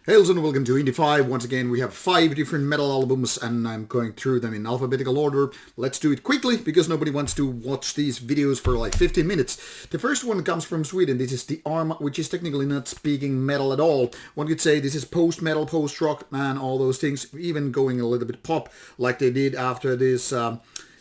Hails and welcome to Indie 5. Once again, we have 5 different metal albums and I'm going through them in alphabetical order. Let's do it quickly because nobody wants to watch these videos for like 15 minutes. The first one comes from Sweden. This is the Arma, which is technically not speaking metal at all. One could say this is post-metal, post-rock, and all those things, even going a little bit pop like they did after this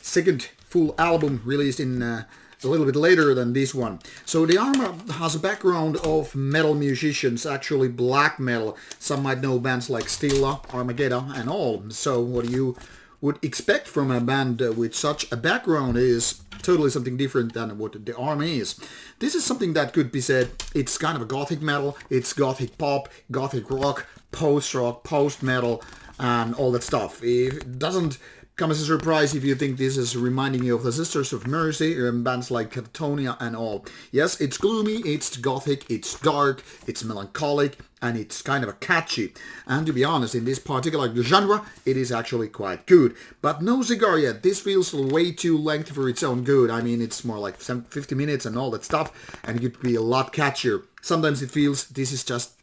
second full album released in a little bit later than this one. So the Arma has a background of metal musicians, actually black metal. Some might know bands like Stilla, Armageddon and all. So what you would expect from a band with such a background is totally something different than what the Arma is. This is something that could be said, it's kind of a gothic metal, it's gothic pop, gothic rock, post-rock, post-metal and all that stuff. It doesn't come as a surprise if you think this is reminding you of the Sisters of Mercy and bands like Catatonia and all. Yes, it's gloomy, it's gothic, it's dark, it's melancholic, and it's kind of catchy. And to be honest, in this particular genre, it is actually quite good. But no cigar yet. This feels way too lengthy for its own good. I mean, it's more like 50 minutes and all that stuff, and it could be a lot catchier. Sometimes it feels this is just,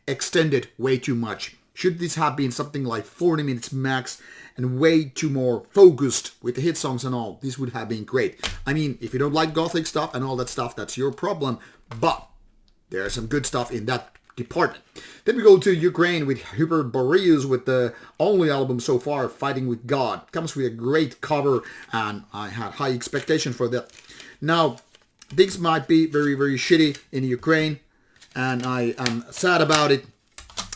extended way too much. Should this have been something like 40 minutes max and way too more focused with the hit songs and all, this would have been great. I mean, if you don't like gothic stuff and all that stuff, that's your problem, but there's some good stuff in that department. Then we go to Ukraine with Hyperboreus with the only album so far, Fighting with God. Comes with a great cover and I had high expectation for that. Now, things might be very, very shitty in Ukraine and I am sad about it.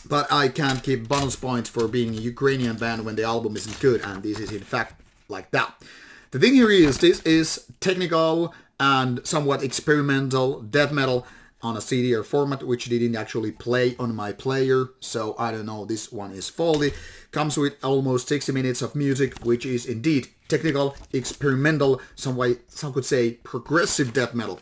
But I can't keep bonus points for being a Ukrainian band when the album isn't good, and this is in fact like that. The thing here is, this is technical and somewhat experimental death metal on a CDR format, which didn't actually play on my player, so I don't know, this one is faulty. Comes with almost 60 minutes of music, which is indeed technical, experimental, some could say progressive death metal.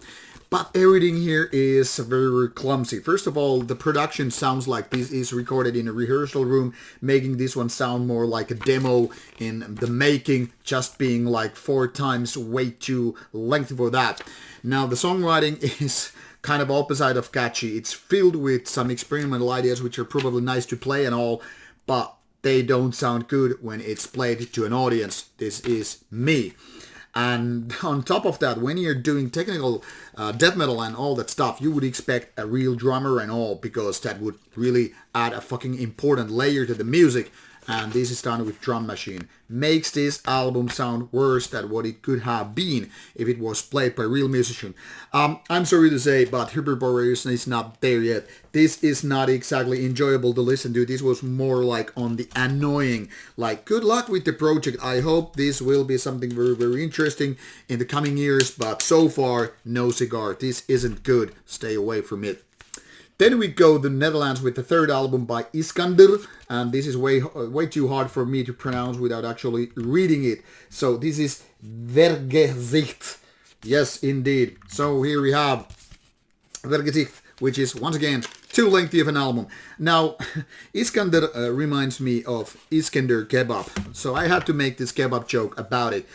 But everything here is very, very clumsy. First of all, the production sounds like this is recorded in a rehearsal room, making this one sound more like a demo in the making, just being like 4 times way too lengthy for that. Now, the songwriting is kind of opposite of catchy. It's filled with some experimental ideas, which are probably nice to play and all, but they don't sound good when it's played to an audience. This is me. And on top of that, when you're doing technical death metal and all that stuff, you would expect a real drummer and all, because that would really add a fucking important layer to the music. And this is done with drum machine. Makes this album sound worse than what it could have been if it was played by a real musician. I'm sorry to say, but Hyperboreus is not there yet. This is not exactly enjoyable to listen to. This was more like on the annoying. Like, good luck with the project. I hope this will be something very, very interesting in the coming years. But so far, no cigar. This isn't good. Stay away from it. Then we go to the Netherlands with the third album by Iskandr, and this is way too hard for me to pronounce without actually reading it. So this is Vergezicht. Yes, indeed. So here we have Vergezicht, which is once again too lengthy of an album. Now, Iskandr reminds me of Iskandr kebab, so I had to make this kebab joke about it.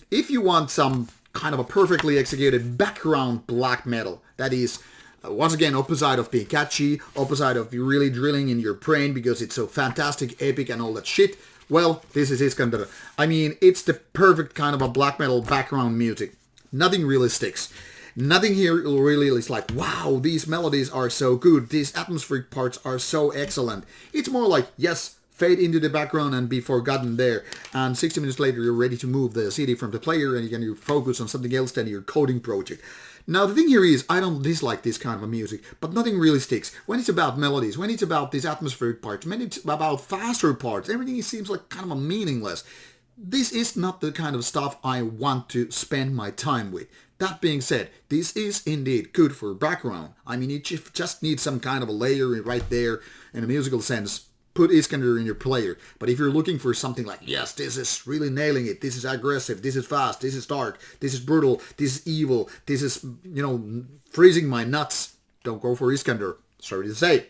If you want some kind of a perfectly executed background black metal, that is once again, opposite of being catchy, opposite of really drilling in your brain because it's so fantastic, epic and all that shit, well, this is Iskandr. I mean, it's the perfect kind of a black metal background music. Nothing really sticks. Nothing here really is like, wow, these melodies are so good, these atmospheric parts are so excellent. It's more like, yes, fade into the background and be forgotten there. And 60 minutes later, you're ready to move the CD from the player and you can focus on something else than your coding project. Now, the thing here is, I don't dislike this kind of a music, but nothing really sticks. When it's about melodies, when it's about these atmospheric parts, when it's about faster parts, everything seems like kind of a meaningless. This is not the kind of stuff I want to spend my time with. That being said, this is indeed good for background. I mean, it just needs some kind of a layer right there in a musical sense. Put Iskandr in your player. But if you're looking for something like, yes, this is really nailing it, this is aggressive, this is fast, this is dark, this is brutal, this is evil, this is, freezing my nuts, don't go for Iskandr. Sorry to say.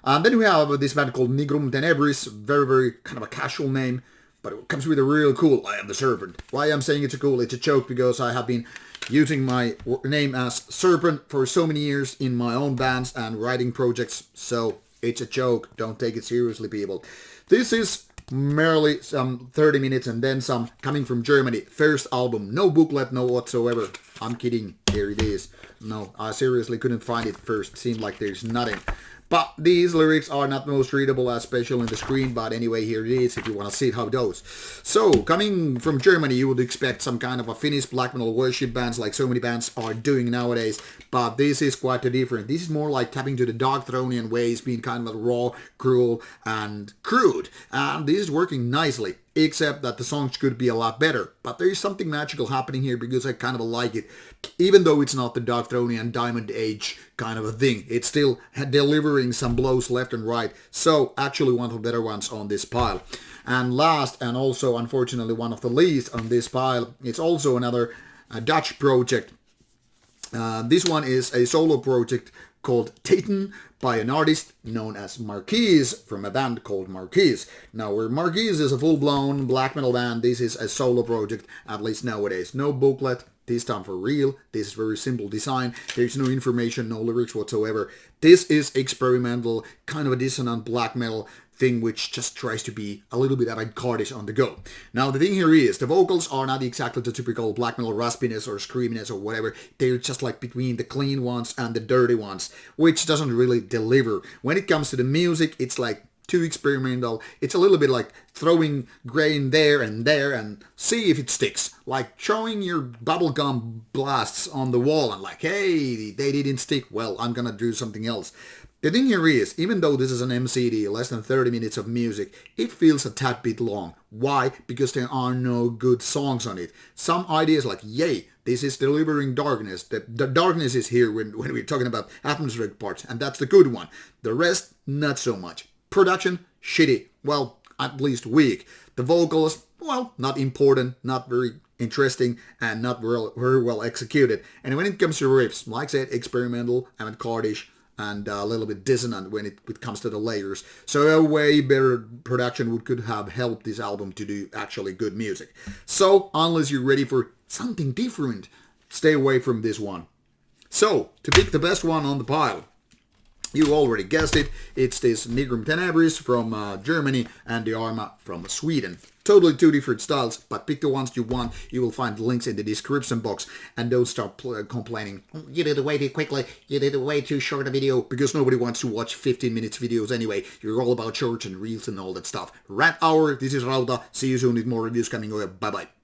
Then we have this band called Nigrum Tenebris, very, very kind of a casual name, but it comes with a real cool, I am the Serpent. Why I'm saying it's a joke, because I have been using my name as Serpent for so many years in my own bands and writing projects, so It's a joke. Don't take it seriously, people. This is merely some 30 minutes and then some, coming from Germany. First album. No booklet, no whatsoever. I'm kidding. Here it is. No, I seriously couldn't find it first. Seemed like there's nothing. But these lyrics are not the most readable as special in the screen, but anyway, here it is if you want to see how it goes. So, coming from Germany, you would expect some kind of a Finnish black metal worship bands like so many bands are doing nowadays, but this is quite different. This is more like tapping to the Dark Thronian ways, being kind of raw, cruel, and crude. And this is working nicely, except that the songs could be a lot better. But there is something magical happening here because I kind of like it. Even though it's not the Dark Thronian Diamond Age kind of a thing, it's still delivering some blows left and right. So, actually one of the better ones on this pile. And last, and also unfortunately one of the least on this pile, it's also another Dutch project. This one is a solo project called Teitan by an artist known as Marquise from a band called Marquise. Now, where Marquise is a full-blown black metal band, this is a solo project, at least nowadays. No booklet, this time for real. This is very simple design. There's no information, no lyrics whatsoever. This is experimental, kind of a dissonant black metal thing which just tries to be a little bit avant-garde-ish on the go. Now, the thing here is, the vocals are not exactly the typical black metal raspiness or screaminess or whatever. They're just like between the clean ones and the dirty ones, which doesn't really deliver. When it comes to the music, it's like too experimental. It's a little bit like throwing grain there and see if it sticks. Like showing your bubblegum blasts on the wall and like, hey, they didn't stick. Well, I'm gonna do something else. The thing here is, even though this is an MCD, less than 30 minutes of music, it feels a tad bit long. Why? Because there are no good songs on it. Some ideas like, yay, this is delivering darkness. The darkness is here when we're talking about atmospheric parts, and that's the good one. The rest, not so much. Production, shitty. Well, at least weak. The vocals, well, not important, not very interesting, and not very well executed. And when it comes to riffs, like I said, experimental, avant-garde-ish, and a little bit dissonant when it comes to the layers. So a way better production could have helped this album to do actually good music. So, unless you're ready for something different, stay away from this one. So, to pick the best one on the pile, you already guessed it, it's this Nigrum Tenebris from Germany and the Arma from Sweden. Totally two different styles, but pick the ones you want. You will find links in the description box. And don't start complaining, you did it way too quickly, you did it way too short a video, because nobody wants to watch 15 minutes videos anyway. You're all about shorts and reels and all that stuff. Rant Hour, this is Rauta. See you soon with more reviews coming over. Bye bye.